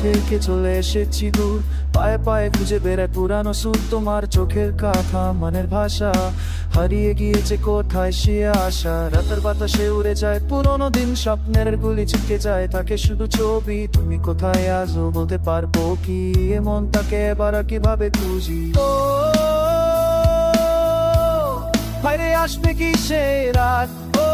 থেকে চলে এসেছি দূর, পায়ে পায়ে খুঁজে বেড়ায় পুরানো সুর। তোমার চোখের কথা মনের ভাষা, হারিয়ে গিয়েছে কোথায় সে আশা। রাতের বাতাসে উড়ে যায় পুরোনো দিন, স্বপ্নের গুলি চিপকে যায়, তাকে শুধু ছবি। তুমি কোথায় আছো বলতে পারবো কি, এমন তাকে এবার কিভাবে খুঁজি? ও বাইরে আসবে কি সে রাত, ও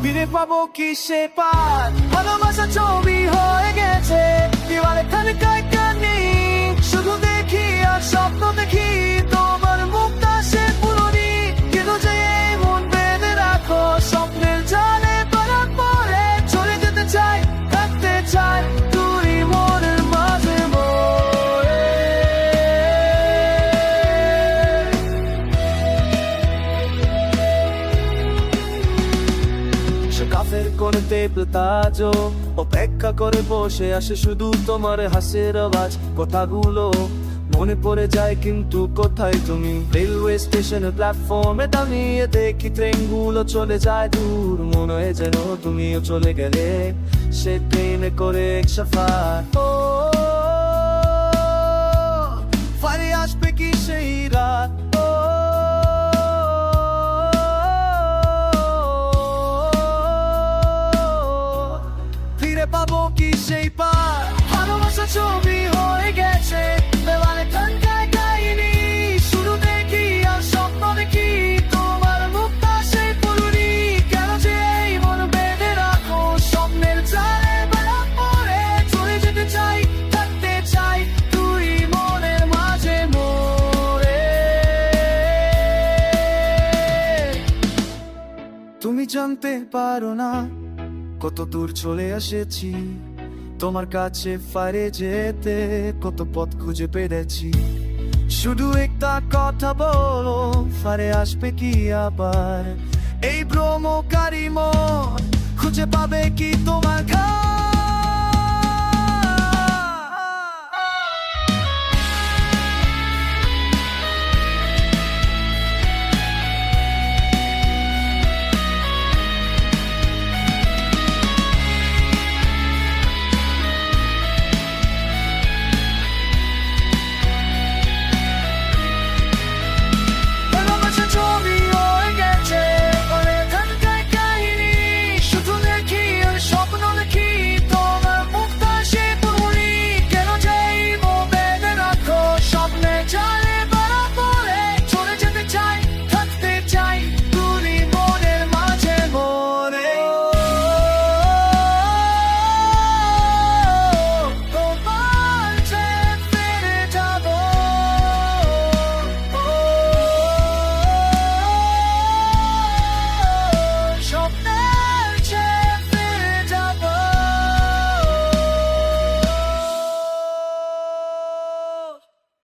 ফিরে পাবো কি সে পার? ভালোবাসা ছবি হয়ে গেছে দেওয়ালে খানিকায় কানি, শুধু দেখি আর স্বপ্ন দেখি তোমার মুখটা সে পুরনি। কিন্তু যে এই মন বেঁধে রাখো স্বপ্নের জালে পড়ার পরে, চলে যেতে চাই থাকতে চাই তুই মনের মাঝে মোরে। কাফের কোণেতে প্লাজো অপেক্ষা করে বসে আসে, শুধু তোমার হাসির আওয়াজ। কথাগুলো মনে পড়ে যায় কিন্তু কোথায় তুমি? রেলওয়ে স্টেশনের প্ল্যাটফর্মে দাঁড়িয়ে দেখি ট্রেনগুলো চলে যায় দূর, মনে হয় যেন তুমিও চলে গেলে সে ট্রেনে করে এক সফর। ও ফারে আসবে কি সেই রাত, ও ফিরে পাবো কি সেই পার? ভালোবাসা ছবি হয়ে গেছে দেওয়ালে খানকায় কাহিনী, শুধু দেখি আর স্বপ্ন দেখি তোমার মুখটা সেই পুরনি। কেন যে এই মন বেঁধে রাখো স্বপ্নের জালে বেড়া পড়ে, চলে যেতে চাই থাকতে চাই তুই মনের মাঝে মোরে। তুমি জানতে পারো না কত দূর চলে এসেছি, তোমার কাছে ফারে যেতে কত পথ খুঁজে পেরেছি। শুধু একটা কথা বলো, ফারে আসবে কি আবার? এই ভ্রমকারী মন খুঁজে পাবে কি তোমার ঘর?